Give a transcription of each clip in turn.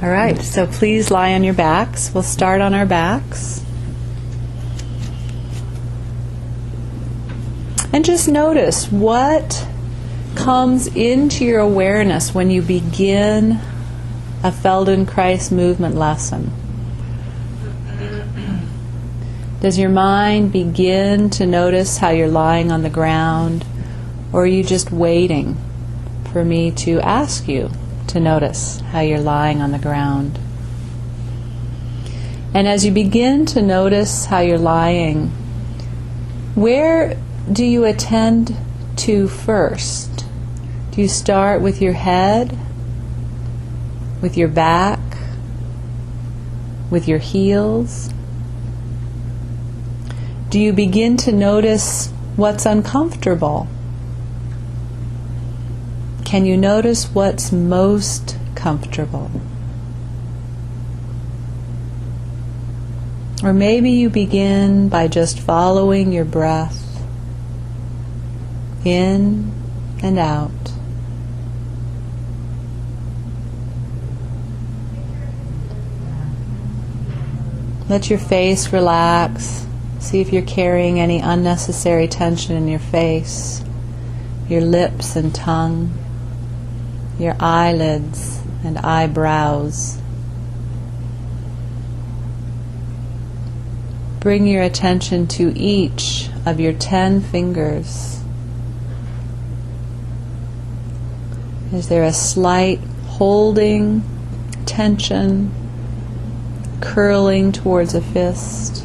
All right, so please lie on your backs. We'll start on our backs. And just notice what comes into your awareness when you begin a Feldenkrais movement lesson. Does your mind begin to notice how you're lying on the ground, or are you just waiting for me to ask you to notice how you're lying on the ground? And as you begin to notice how you're lying, where do you attend to first? Do you start with your head, with your back, with your heels? Do you begin to notice what's uncomfortable? Can you notice what's most comfortable? Or maybe you begin by just following your breath in and out. Let your face relax. See if you're carrying any unnecessary tension in your face, your lips and tongue, your eyelids and eyebrows. Bring your attention to each of your 10 fingers. Is there a slight holding, tension, curling towards a fist?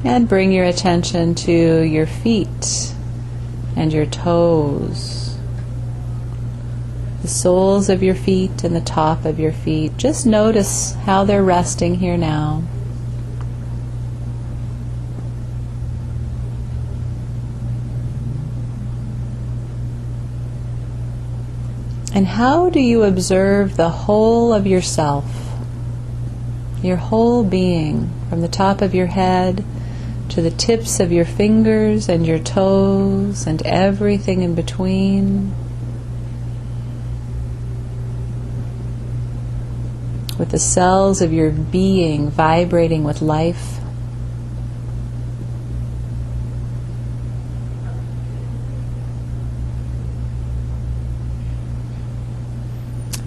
And bring your attention to your feet and your toes, the soles of your feet and the top of your feet. Just notice how they're resting here now. And how do you observe the whole of yourself, your whole being, from the top of your head to the tips of your fingers and your toes and everything in between, with the cells of your being vibrating with life?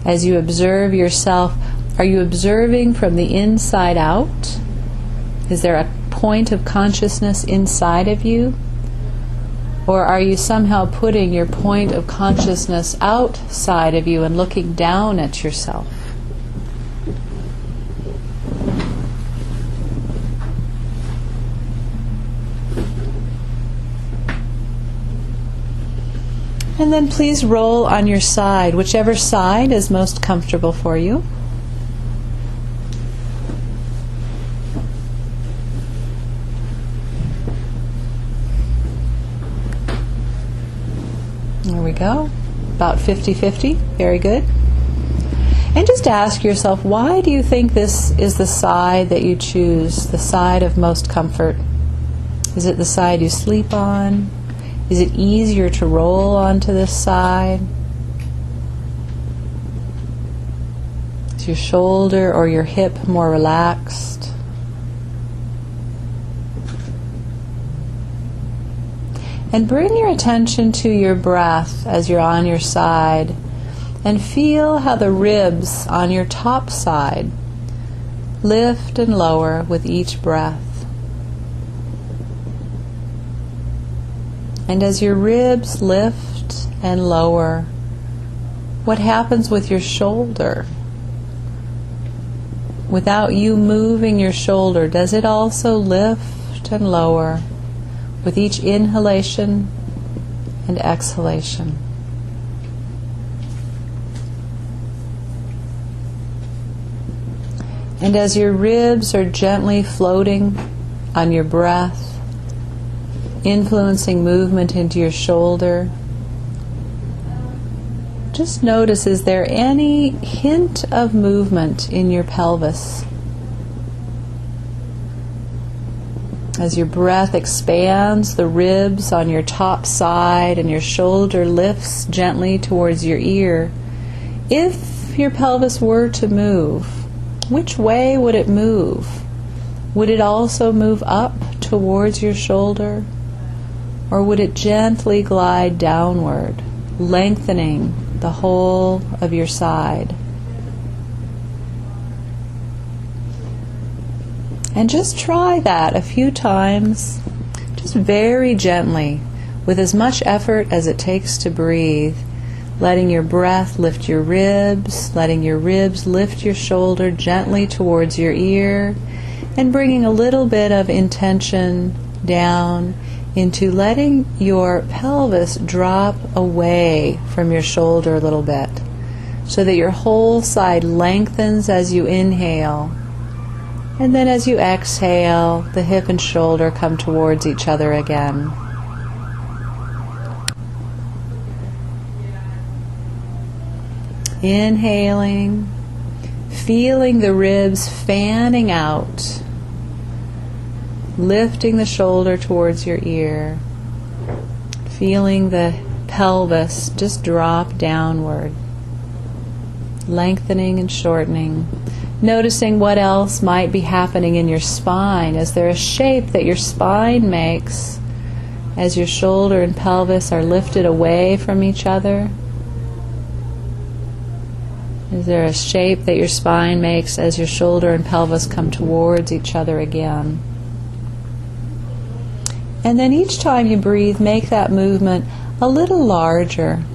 As you observe yourself, are you observing from the inside out? Is there a point of consciousness inside of you? Or are you somehow putting your point of consciousness outside of you and looking down at yourself? And then please roll on your side, whichever side is most comfortable for you. There we go. About 50-50. Very good. And just ask yourself, why do you think this is the side that you choose, the side of most comfort? Is it the side you sleep on? Is it easier to roll onto this side? Is your shoulder or your hip more relaxed? And bring your attention to your breath as you're on your side, and feel how the ribs on your top side lift and lower with each breath. And as your ribs lift and lower, what happens with your shoulder? Without you moving your shoulder, does it also lift and lower with each inhalation and exhalation? And as your ribs are gently floating on your breath, influencing movement into your shoulder, just notice, is there any hint of movement in your pelvis As your breath expands the ribs on your top side and your shoulder lifts gently towards your ear, if your pelvis were to move, which way would it move? Would it also move up towards your shoulder? Or would it gently glide downward, lengthening the whole of your side? And just try that a few times, just very gently, with as much effort as it takes to breathe, letting your breath lift your ribs, letting your ribs lift your shoulder gently towards your ear, and bringing a little bit of intention down into letting your pelvis drop away from your shoulder a little bit, so that your whole side lengthens as you inhale. And then as you exhale, the hip and shoulder come towards each other again. Inhaling, feeling the ribs fanning out, lifting the shoulder towards your ear, feeling the pelvis just drop downward, lengthening and shortening. Noticing what else might be happening in your spine. Is there a shape that your spine makes as your shoulder and pelvis are lifted away from each other? Is there a shape that your spine makes as your shoulder and pelvis come towards each other again? And then each time you breathe, make that movement a little larger.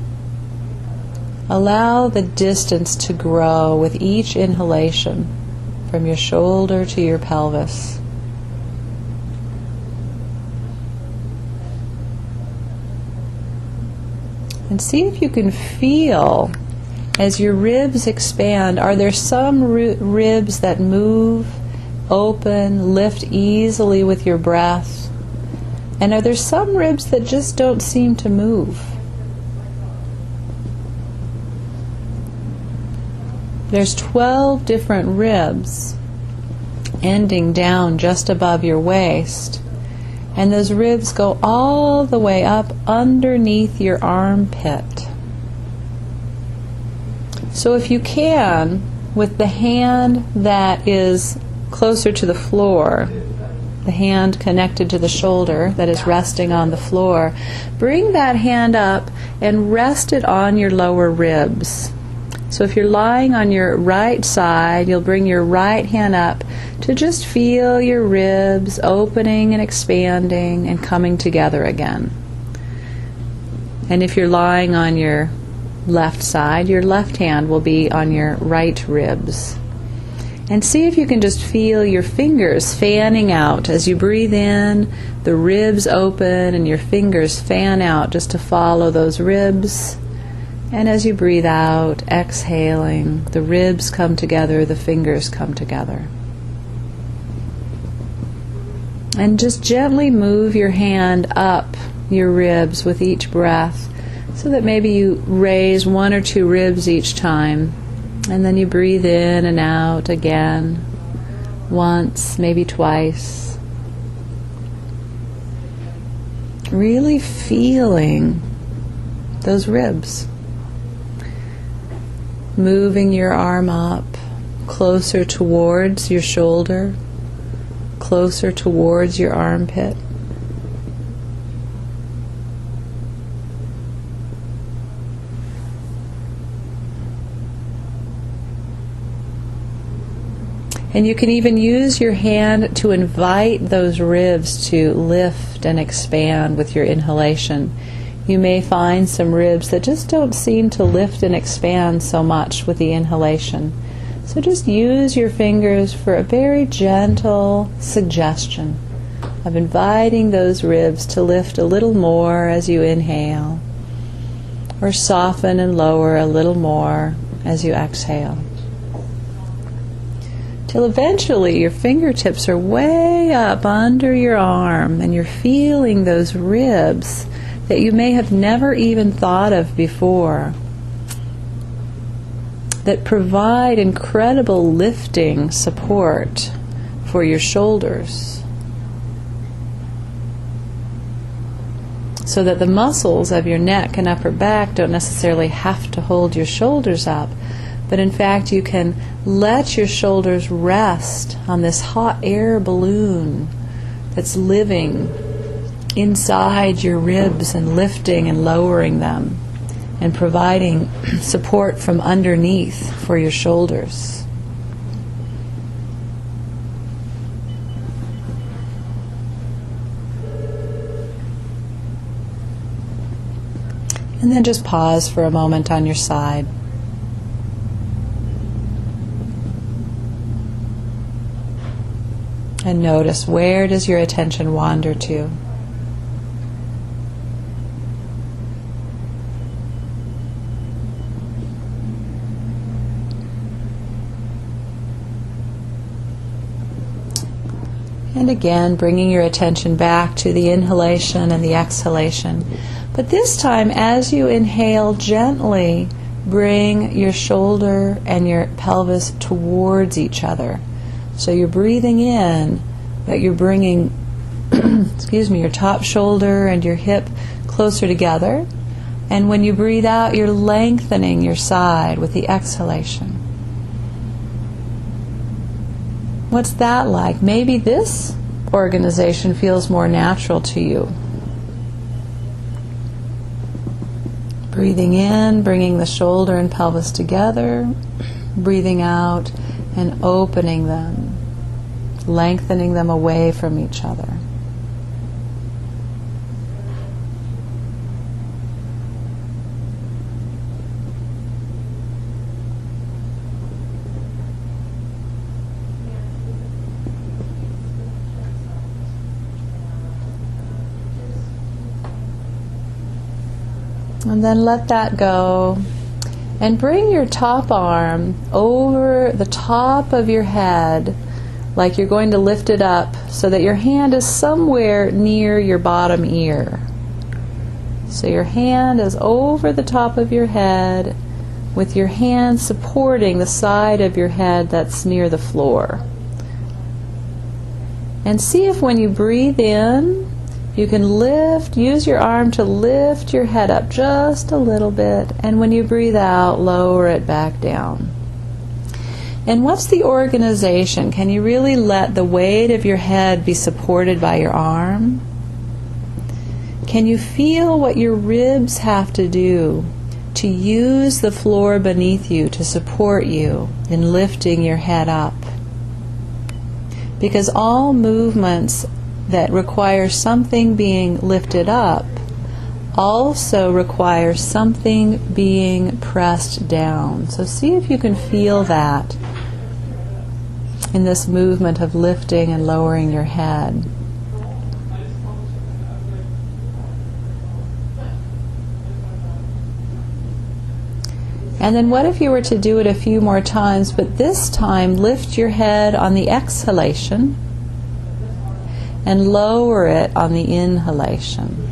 Allow the distance to grow with each inhalation from your shoulder to your pelvis. And see if you can feel, as your ribs expand, are there some ribs that move, open, lift easily with your breath? And are there some ribs that just don't seem to move? There's 12 different ribs ending down just above your waist, and those ribs go all the way up underneath your armpit. So if you can, with the hand that is closer to the floor, the hand connected to the shoulder that is resting on the floor, bring that hand up and rest it on your lower ribs. So if you're lying on your right side, you'll bring your right hand up to just feel your ribs opening and expanding and coming together again. And if you're lying on your left side, your left hand will be on your right ribs. And see if you can just feel your fingers fanning out. As you breathe in, the ribs open and your fingers fan out just to follow those ribs. And as you breathe out, exhaling, the ribs come together, the fingers come together. And just gently move your hand up your ribs with each breath, so that maybe you raise 1 or 2 ribs each time. And then you breathe in and out again, once, maybe twice. Really feeling those ribs. Moving your arm up, closer towards your shoulder, closer towards your armpit. And you can even use your hand to invite those ribs to lift and expand with your inhalation. You may find some ribs that just don't seem to lift and expand so much with the inhalation. So just use your fingers for a very gentle suggestion of inviting those ribs to lift a little more as you inhale, or soften and lower a little more as you exhale. Till eventually your fingertips are way up under your arm and you're feeling those ribs that you may have never even thought of before, that provide incredible lifting support for your shoulders. so that the muscles of your neck and upper back don't necessarily have to hold your shoulders up, but in fact you can let your shoulders rest on this hot air balloon that's living inside your ribs and lifting and lowering them and providing support from underneath for your shoulders. And then just pause for a moment on your side. And notice, where does your attention wander to? And again, bringing your attention back to the inhalation and the exhalation. But this time, as you inhale, gently bring your shoulder and your pelvis towards each other. So you're breathing in, but you're bringing your top shoulder and your hip closer together. And when you breathe out, you're lengthening your side with the exhalation. What's that like? Maybe this organization feels more natural to you. Breathing in, bringing the shoulder and pelvis together. Breathing out and opening them, lengthening them away from each other. And then let that go. And bring your top arm over the top of your head, like you're going to lift it up so that your hand is somewhere near your bottom ear. So your hand is over the top of your head, with your hand supporting the side of your head that's near the floor. And see if when you breathe in, you can use your arm to lift your head up just a little bit, and when you breathe out, lower it back down. And what's the organization? Can you really let the weight of your head be supported by your arm? Can you feel what your ribs have to do to use the floor beneath you to support you in lifting your head up? Because all movements that require something being lifted up also require something being pressed down. So see if you can feel that in this movement of lifting and lowering your head. And then what if you were to do it a few more times, but this time lift your head on the exhalation and lower it on the inhalation.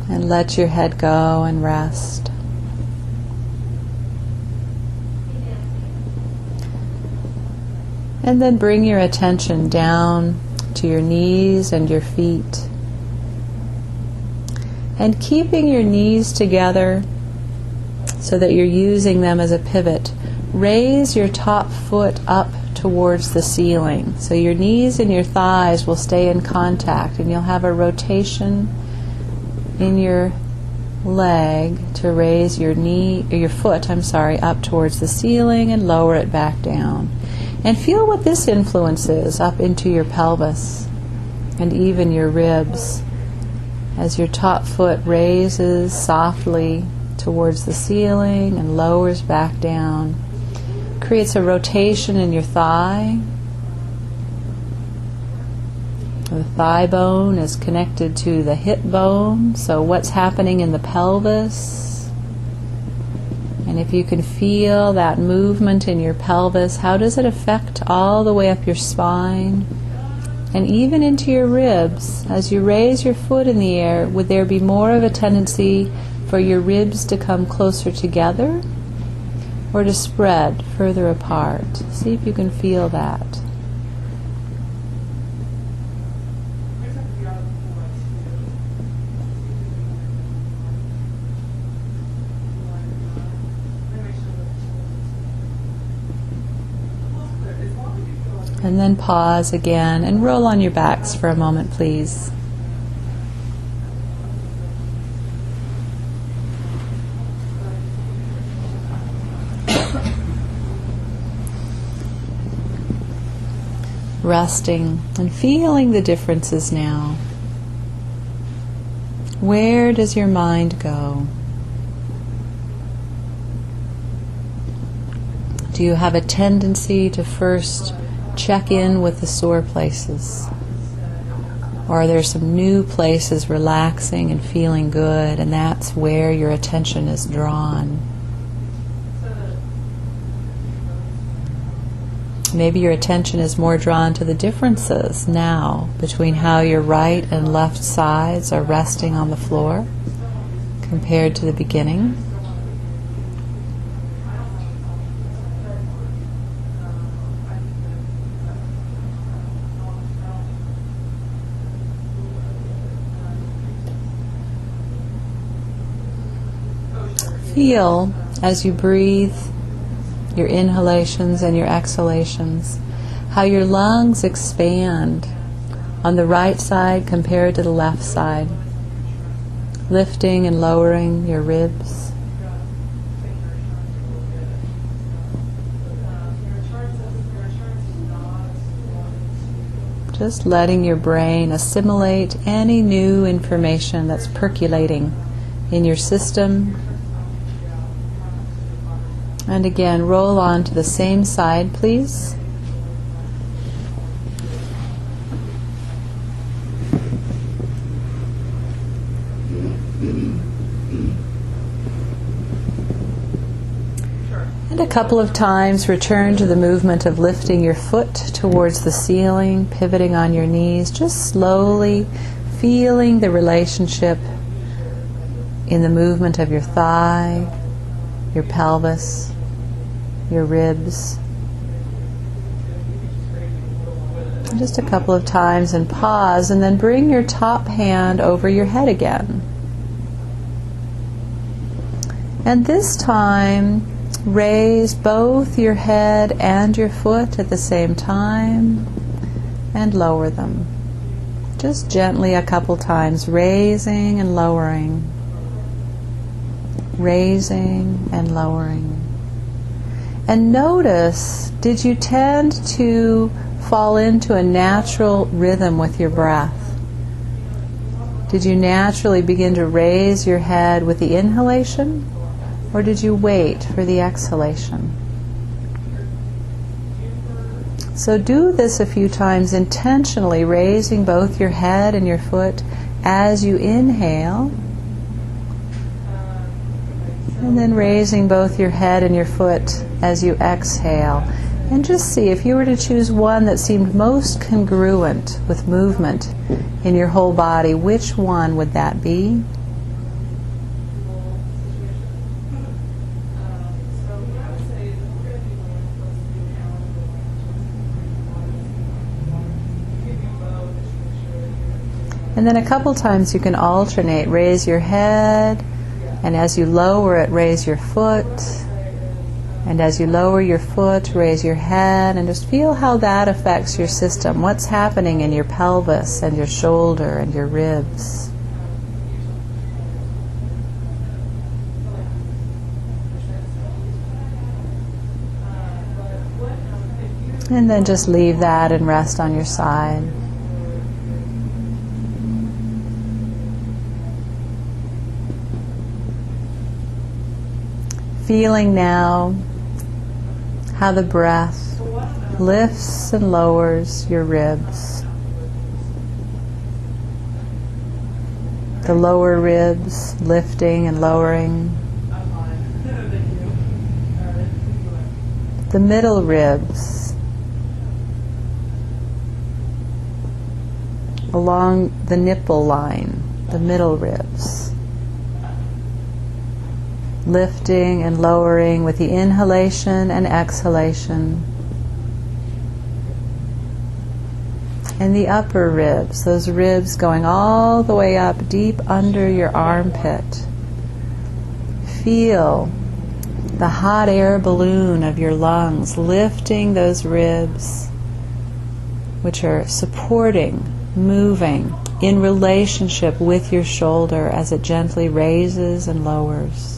And let your head go and rest. And then bring your attention down to your knees and your feet. And keeping your knees together so that you're using them as a pivot, raise your top foot up towards the ceiling. So your knees and your thighs will stay in contact, and you'll have a rotation in your leg to raise your foot up towards the ceiling and lower it back down. And feel what this influences up into your pelvis and even your ribs as your top foot raises softly towards the ceiling and lowers back down. Creates a rotation in your thigh. The thigh bone is connected to the hip bone, so what's happening in the pelvis? And if you can feel that movement in your pelvis, how does it affect all the way up your spine and even into your ribs. As you raise your foot in the air, would there be more of a tendency for your ribs to come closer together or to spread further apart? See if you can feel that. And then pause again and roll on your backs for a moment, please. Resting and feeling the differences now. Where does your mind go? Do you have a tendency to first check in with the sore places? Or are there some new places relaxing and feeling good, and that's where your attention is drawn? Maybe your attention is more drawn to the differences now between how your right and left sides are resting on the floor compared to the beginning. Feel as you breathe your inhalations and your exhalations, how your lungs expand on the right side compared to the left side, lifting and lowering your ribs. Just letting your brain assimilate any new information that's percolating in your system. And again, roll on to the same side, please. And a couple of times return to the movement of lifting your foot towards the ceiling, pivoting on your knees, just slowly feeling the relationship in the movement of your thigh, your pelvis, your ribs. Just a couple of times and pause, and then bring your top hand over your head again. And this time, raise both your head and your foot at the same time and lower them. Just gently a couple times, raising and lowering. Raising and lowering. And notice, did you tend to fall into a natural rhythm with your breath? Did you naturally begin to raise your head with the inhalation, or did you wait for the exhalation? So do this a few times intentionally, raising both your head and your foot as you inhale, and then raising both your head and your foot as you exhale. And just see, if you were to choose one that seemed most congruent with movement in your whole body, which one would that be? And then a couple times you can alternate. Raise your head, and as you lower it, raise your foot. And as you lower your foot, raise your head, and just feel how that affects your system. What's happening in your pelvis and your shoulder and your ribs. And then just leave that and rest on your side. Feeling now how the breath lifts and lowers your ribs. The lower ribs lifting and lowering. The middle ribs. along the nipple line, the middle ribs. Lifting and lowering with the inhalation and exhalation. And the upper ribs, those ribs going all the way up deep under your armpit. Feel the hot air balloon of your lungs lifting those ribs, which are supporting, moving in relationship with your shoulder as it gently raises and lowers.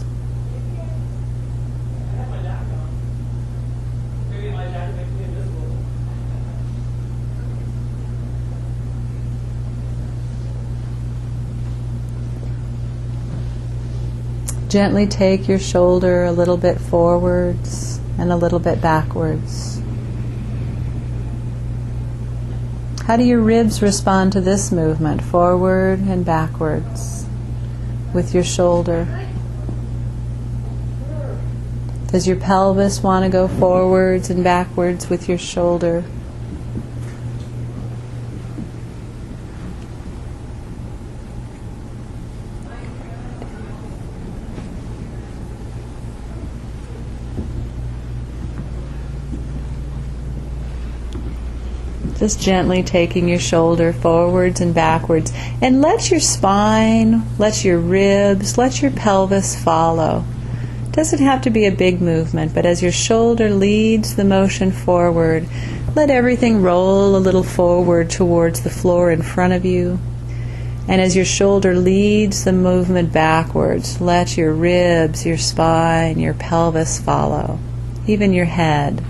Gently take your shoulder a little bit forwards and a little bit backwards. How do your ribs respond to this movement, forward and backwards, with your shoulder? Does your pelvis want to go forwards and backwards with your shoulder? Just gently taking your shoulder forwards and backwards. And let your spine, let your ribs, let your pelvis follow. It doesn't have to be a big movement, but as your shoulder leads the motion forward, let everything roll a little forward towards the floor in front of you. And as your shoulder leads the movement backwards, let your ribs, your spine, your pelvis follow, even your head.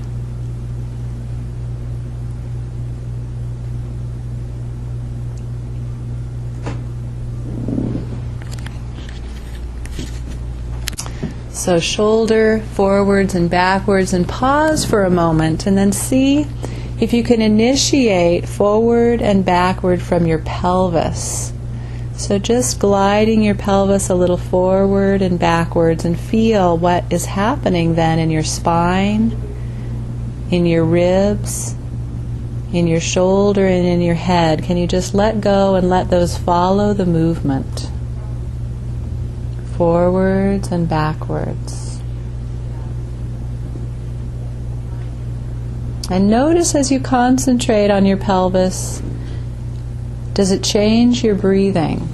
So shoulder forwards and backwards, and pause for a moment and then see if you can initiate forward and backward from your pelvis. So just gliding your pelvis a little forward and backwards, and feel what is happening then in your spine, in your ribs, in your shoulder, and in your head. Can you just let go and let those follow the movement? Forwards and backwards. And notice as you concentrate on your pelvis, does it change your breathing?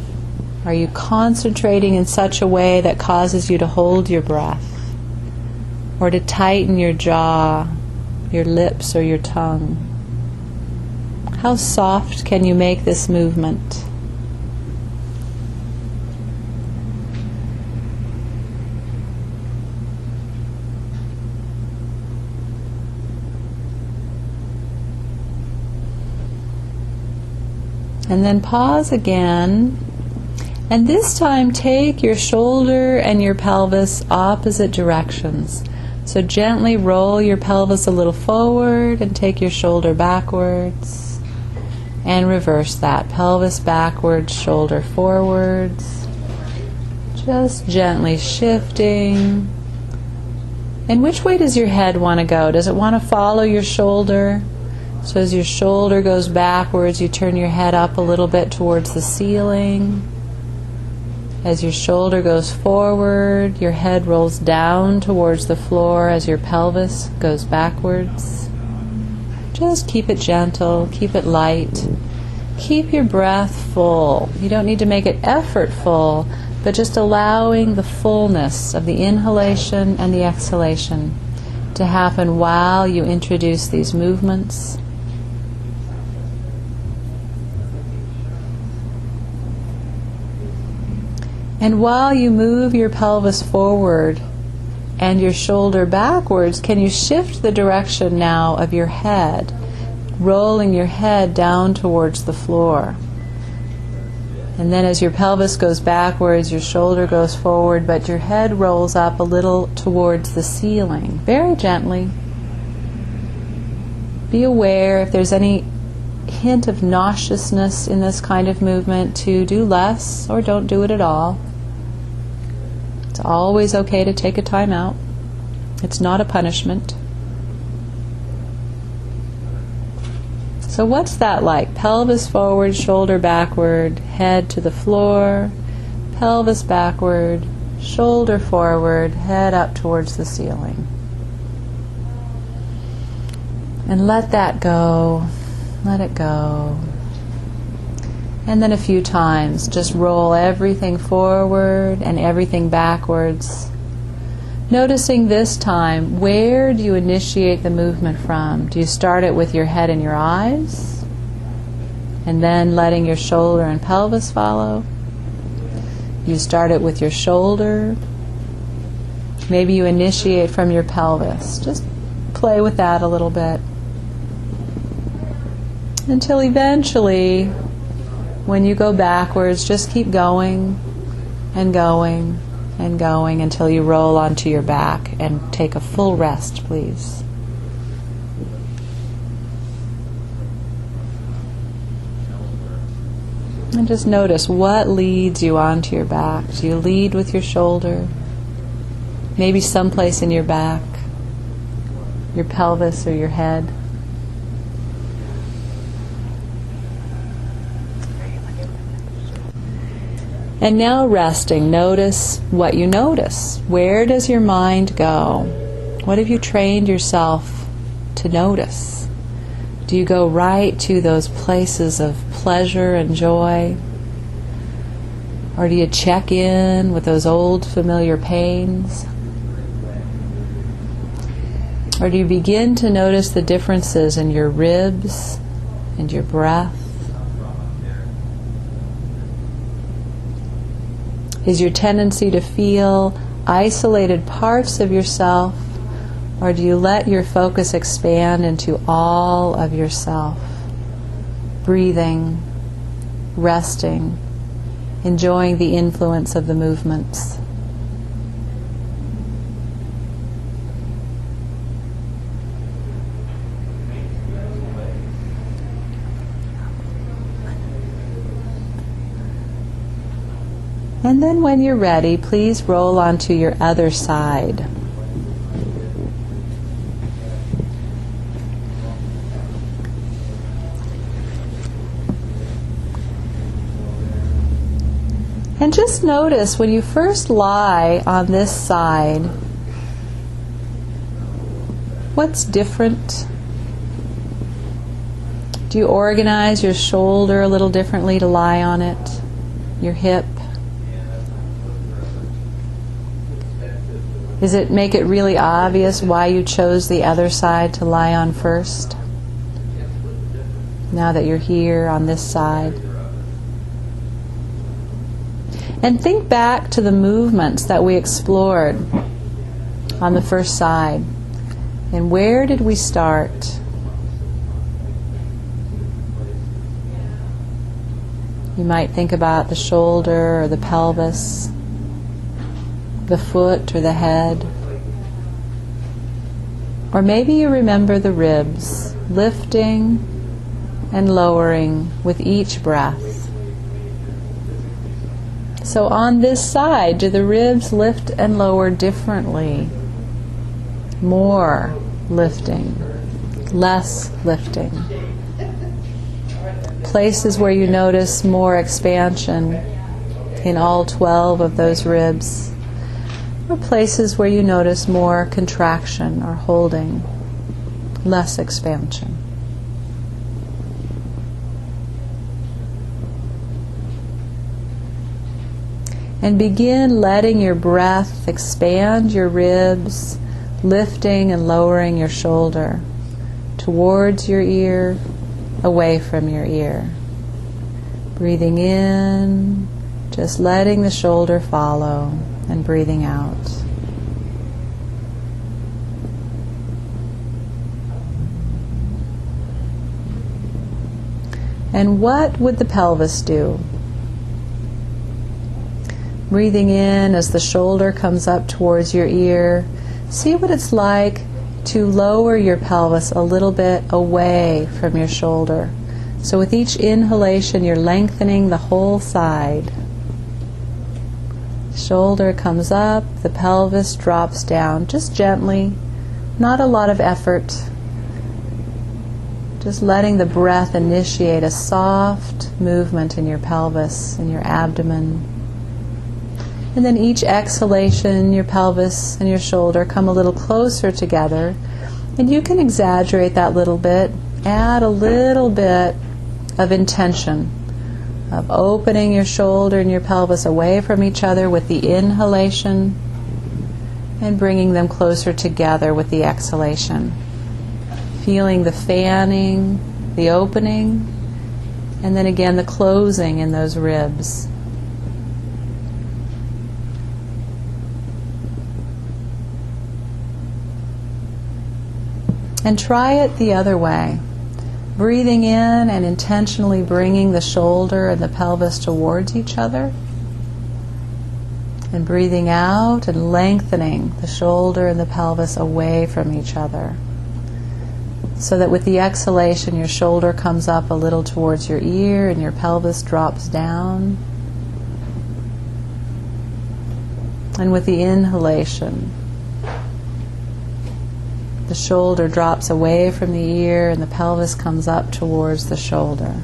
Are you concentrating in such a way that causes you to hold your breath, or to tighten your jaw, your lips, or your tongue? How soft can you make this movement? And then pause again, and this time take your shoulder and your pelvis opposite directions. So gently roll your pelvis a little forward and take your shoulder backwards, and reverse that. Pelvis backwards, shoulder forwards. Just gently shifting. And which way does your head want to go? Does it want to follow your shoulder? So as your shoulder goes backwards, you turn your head up a little bit towards the ceiling. As your shoulder goes forward, your head rolls down towards the floor as your pelvis goes backwards. Just keep it gentle, keep it light. Keep your breath full. You don't need to make it effortful, but just allowing the fullness of the inhalation and the exhalation to happen while you introduce these movements. And while you move your pelvis forward and your shoulder backwards, can you shift the direction now of your head, rolling your head down towards the floor? And then as your pelvis goes backwards, your shoulder goes forward, but your head rolls up a little towards the ceiling, very gently. Be aware if there's any hint of nauseousness in this kind of movement to do less or don't do it at all. It's always okay to take a time out. It's not a punishment. So what's that like? Pelvis forward, shoulder backward, head to the floor, pelvis backward, shoulder forward, head up towards the ceiling. And let that go. Let it go. And then a few times, just roll everything forward and everything backwards. Noticing this time, where do you initiate the movement from? Do you start it with your head and your eyes? And then letting your shoulder and pelvis follow? You start it with your shoulder. Maybe you initiate from your pelvis. Just play with that a little bit. Until eventually, when you go backwards, just keep going and going and going until you roll onto your back and take a full rest, please. And just notice what leads you onto your back. Do you lead with your shoulder? Maybe someplace in your back, your pelvis or your head. And now resting, notice what you notice. Where does your mind go? What have you trained yourself to notice? Do you go right to those places of pleasure and joy? Or do you check in with those old familiar pains? Or do you begin to notice the differences in your ribs and your breath? Is your tendency to feel isolated parts of yourself, or do you let your focus expand into all of yourself? Breathing, resting, enjoying the influence of the movements. And then when you're ready, please roll onto your other side. And just notice when you first lie on this side, what's different? Do you organize your shoulder a little differently to lie on it? Your hip? Does it make it really obvious why you chose the other side to lie on first? Now that you're here on this side. And think back to the movements that we explored on the first side. And where did we start? You might think about the shoulder or the pelvis, the foot or the head. Or maybe you remember the ribs, lifting and lowering with each breath. So on this side, do the ribs lift and lower differently? More lifting, less lifting. Places where you notice more expansion in all 12 of those ribs. Or places where you notice more contraction or holding, less expansion. And begin letting your breath expand your ribs, lifting and lowering your shoulder towards your ear, away from your ear. Breathing in, just letting the shoulder follow, and breathing out. And what would the pelvis do? Breathing in as the shoulder comes up towards your ear. See what it's like to lower your pelvis a little bit away from your shoulder. So with each inhalation, you're lengthening the whole side. Shoulder comes up, the pelvis drops down, just gently, not a lot of effort. Just letting the breath initiate a soft movement in your pelvis, in your abdomen. And then each exhalation, your pelvis and your shoulder come a little closer together. And you can exaggerate that little bit, add a little bit of intention, of opening your shoulder and your pelvis away from each other with the inhalation and bringing them closer together with the exhalation. Feeling the fanning, the opening, and then again the closing in those ribs. And try it the other way. Breathing in and intentionally bringing the shoulder and the pelvis towards each other. And breathing out and lengthening the shoulder and the pelvis away from each other. So that with the exhalation, your shoulder comes up a little towards your ear and your pelvis drops down. And with the inhalation, the shoulder drops away from the ear and the pelvis comes up towards the shoulder.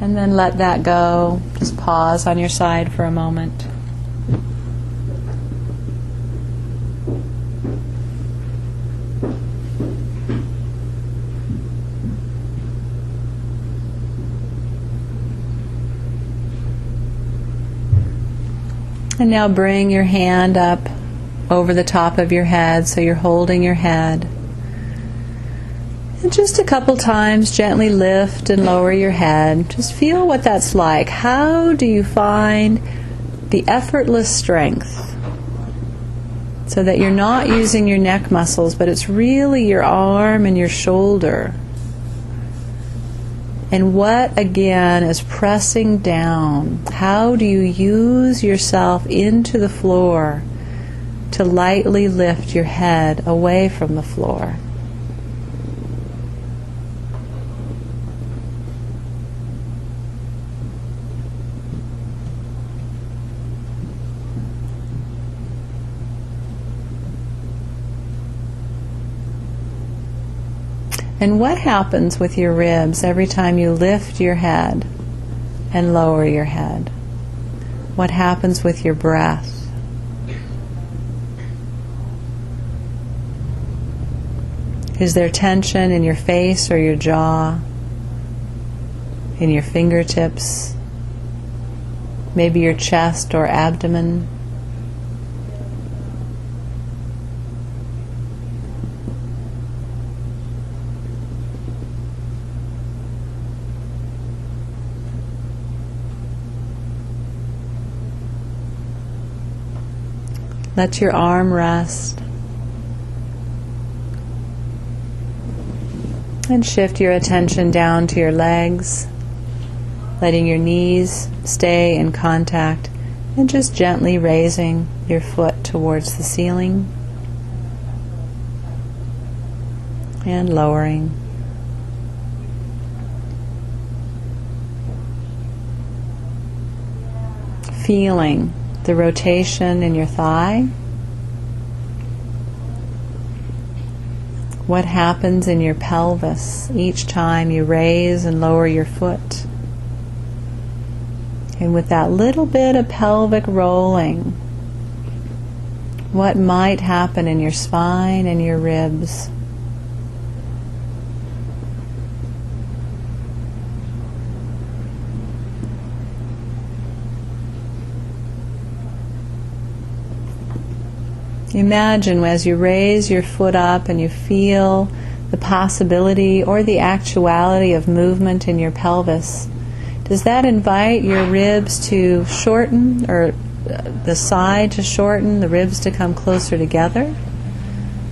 And then let that go. Just pause on your side for a moment. And now bring your hand up over the top of your head so you're holding your head. And just a couple times gently lift and lower your head. Just feel what that's like. How do you find the effortless strength so that you're not using your neck muscles, but it's really your arm and your shoulder? And what, again, is pressing down? How do you use yourself into the floor to lightly lift your head away from the floor? And what happens with your ribs every time you lift your head and lower your head? What happens with your breath? Is there tension in your face or your jaw, in your fingertips, maybe your chest or abdomen? Let your arm rest. And shift your attention down to your legs, letting your knees stay in contact and just gently raising your foot towards the ceiling and lowering. Feeling the rotation in your thigh. What happens in your pelvis each time you raise and lower your foot? And with that little bit of pelvic rolling, what might happen in your spine and your ribs? Imagine as you raise your foot up and you feel the possibility or the actuality of movement in your pelvis. Does that invite your ribs to shorten, or the side to shorten, the ribs to come closer together?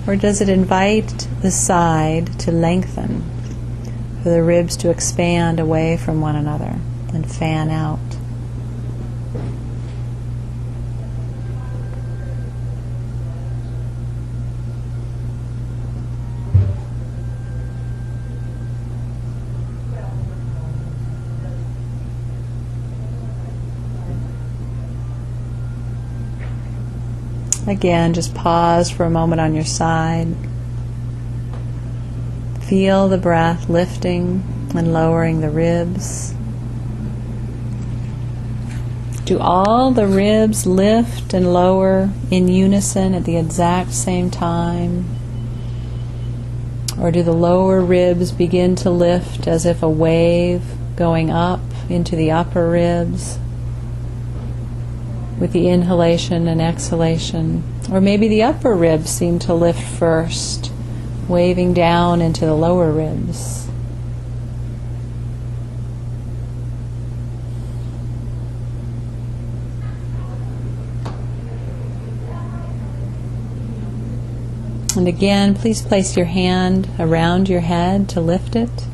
Or does it invite the side to lengthen, for the ribs to expand away from one another and fan out? Again, just pause for a moment on your side. Feel the breath lifting and lowering the ribs. Do all the ribs lift and lower in unison at the exact same time? Or do the lower ribs begin to lift as if a wave going up into the upper ribs with the inhalation and exhalation? Or maybe the upper ribs seem to lift first, waving down into the lower ribs. And again, please place your hand around your head to lift it.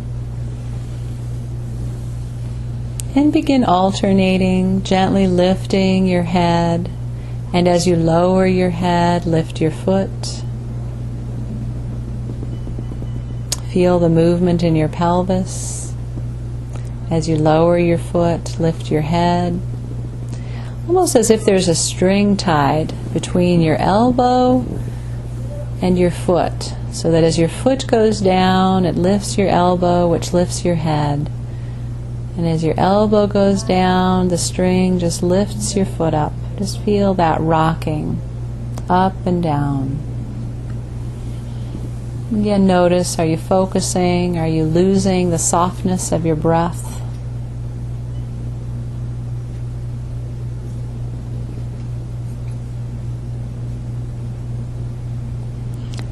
And begin alternating, gently lifting your head. And as you lower your head, lift your foot. Feel the movement in your pelvis. As you lower your foot, lift your head. Almost as if there's a string tied between your elbow and your foot, so that as your foot goes down, it lifts your elbow, which lifts your head. And as your elbow goes down, the string just lifts your foot up. Just feel that rocking up and down. Again, notice, are you focusing? Are you losing the softness of your breath?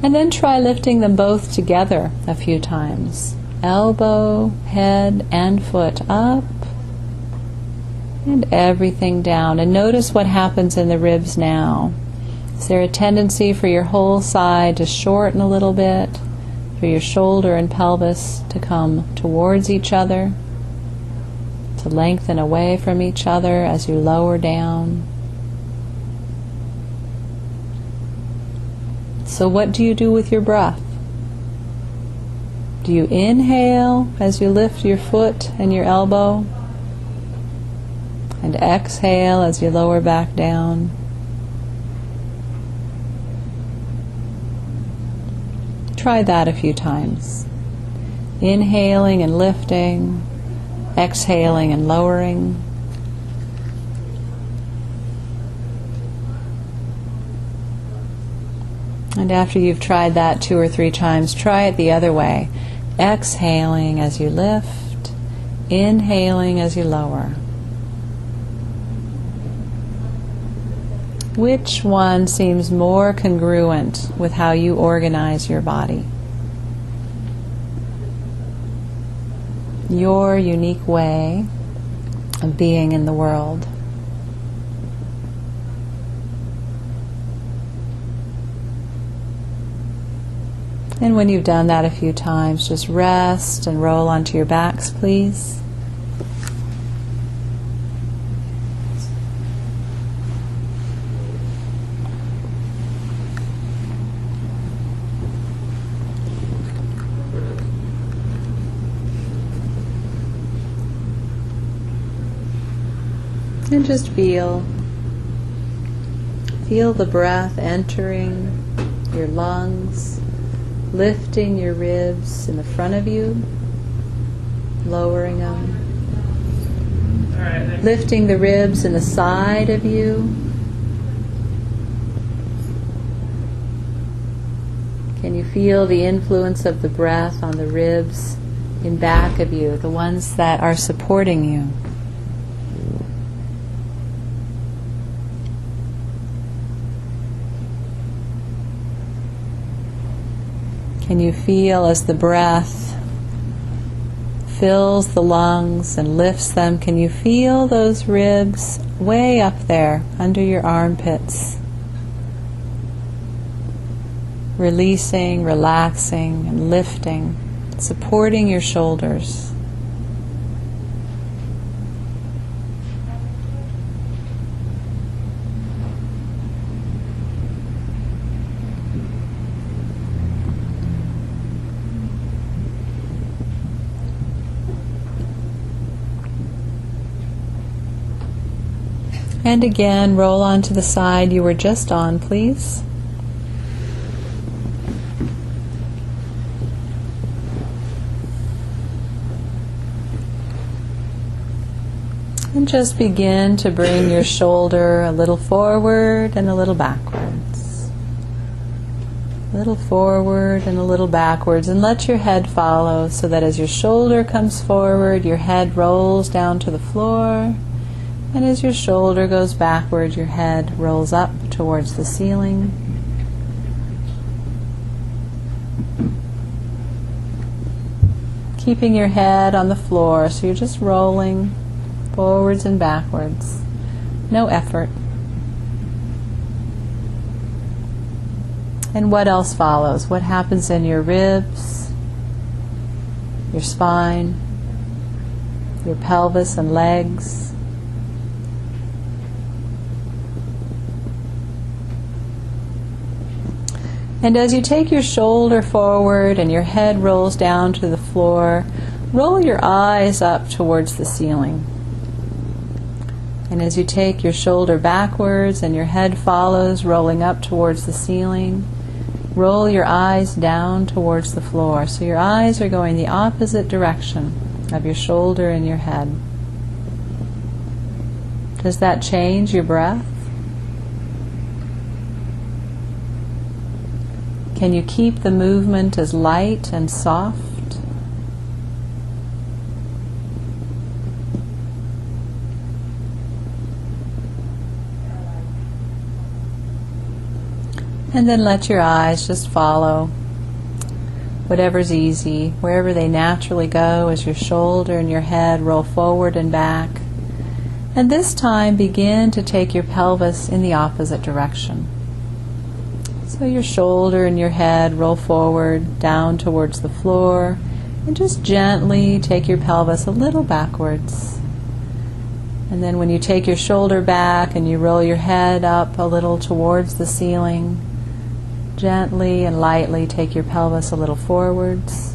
And then try lifting them both together a few times. Elbow, head, and foot up, and everything down. And notice what happens in the ribs now. Is there a tendency for your whole side to shorten a little bit, for your shoulder and pelvis to come towards each other, to lengthen away from each other as you lower down? So what do you do with your breath? Do you inhale as you lift your foot and your elbow? And exhale as you lower back down? Try that a few times. Inhaling and lifting, exhaling and lowering. And after you've tried that 2 or 3 times, try it the other way. Exhaling as you lift, inhaling as you lower. Which one seems more congruent with how you organize your body? Your unique way of being in the world. And when you've done that a few times, just rest and roll onto your backs, please. And just feel the breath entering your lungs, lifting your ribs in the front of you, lowering them. Lifting the ribs in the side of you. Can you feel the influence of the breath on the ribs in back of you, the ones that are supporting you? Can you feel as the breath fills the lungs and lifts them? Can you feel those ribs way up there under your armpits? Releasing, relaxing, and lifting, supporting your shoulders. And again, roll onto the side you were just on, please. And just begin to bring your shoulder a little forward and a little backwards. A little forward and a little backwards. And let your head follow, so that as your shoulder comes forward, your head rolls down to the floor. And as your shoulder goes backward, your head rolls up towards the ceiling. Keeping your head on the floor, so you're just rolling forwards and backwards. No effort. And what else follows? What happens in your ribs, your spine, your pelvis and legs? And as you take your shoulder forward and your head rolls down to the floor, roll your eyes up towards the ceiling. And as you take your shoulder backwards and your head follows, rolling up towards the ceiling, roll your eyes down towards the floor. So your eyes are going the opposite direction of your shoulder and your head. Does that change your breath? Can you keep the movement as light and soft? And then let your eyes just follow whatever's easy, wherever they naturally go as your shoulder and your head roll forward and back. And this time begin to take your pelvis in the opposite direction. So your shoulder and your head roll forward, down towards the floor, and just gently take your pelvis a little backwards. And then when you take your shoulder back and you roll your head up a little towards the ceiling, gently and lightly take your pelvis a little forwards.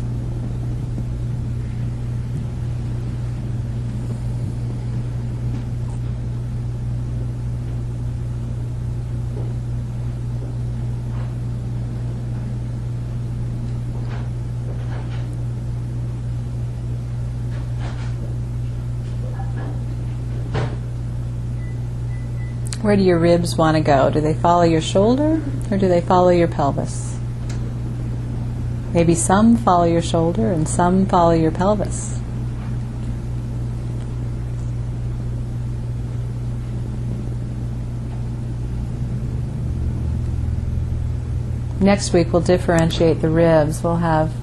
Where do your ribs want to go? Do they follow your shoulder or do they follow your pelvis? Maybe some follow your shoulder and some follow your pelvis. Next week we'll differentiate the ribs. We'll have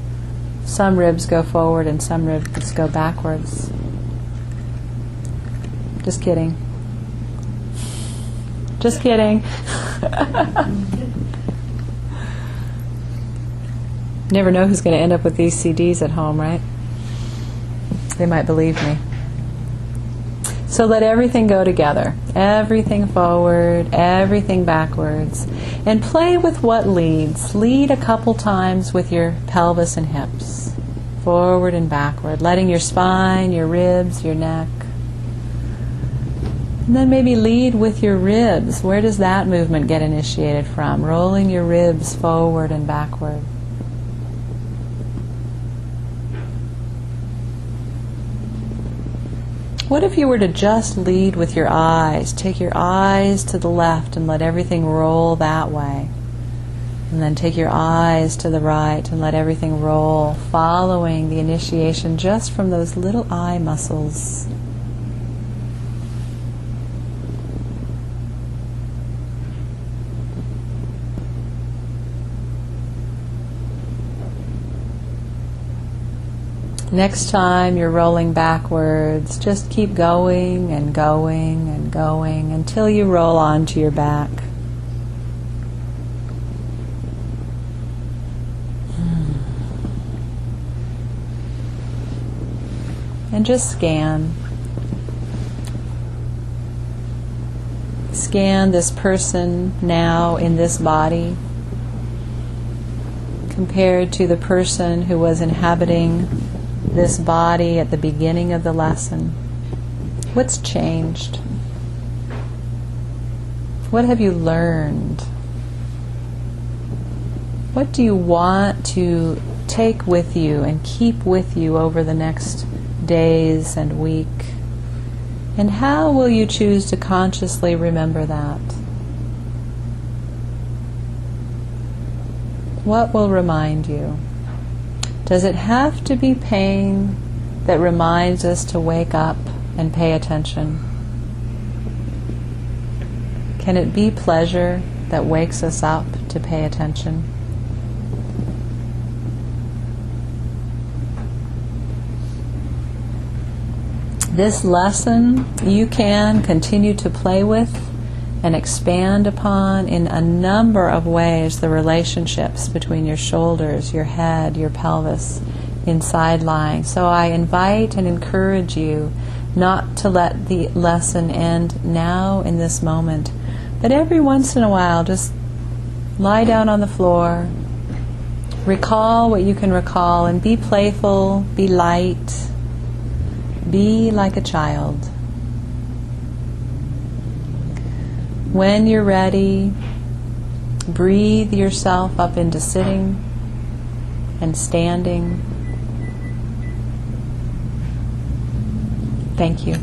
some ribs go forward and some ribs go backwards. Just kidding. Just kidding. Never know who's going to end up with these CDs at home, right? They might believe me. So let everything go together. Everything forward, everything backwards. And play with what leads. Lead a couple times with your pelvis and hips. Forward and backward. Letting your spine, your ribs, your neck. And then maybe lead with your ribs. Where does that movement get initiated from? Rolling your ribs forward and backward. What if you were to just lead with your eyes? Take your eyes to the left and let everything roll that way. And then take your eyes to the right and let everything roll, following the initiation just from those little eye muscles. Next time you're rolling backwards, just keep going and going and going until you roll onto your back. And just scan. Scan this person now in this body compared to the person who was inhabiting this body at the beginning of the lesson. What's changed? What have you learned? What do you want to take with you and keep with you over the next days and week? And how will you choose to consciously remember that? What will remind you? Does it have to be pain that reminds us to wake up and pay attention? Can it be pleasure that wakes us up to pay attention? This lesson you can continue to play with and expand upon in a number of ways, the relationships between your shoulders, your head, your pelvis, inside lying. So I invite and encourage you not to let the lesson end now in this moment, but every once in a while just lie down on the floor, recall what you can recall, and be playful, be light, be like a child. When you're ready, breathe yourself up into sitting and standing. Thank you.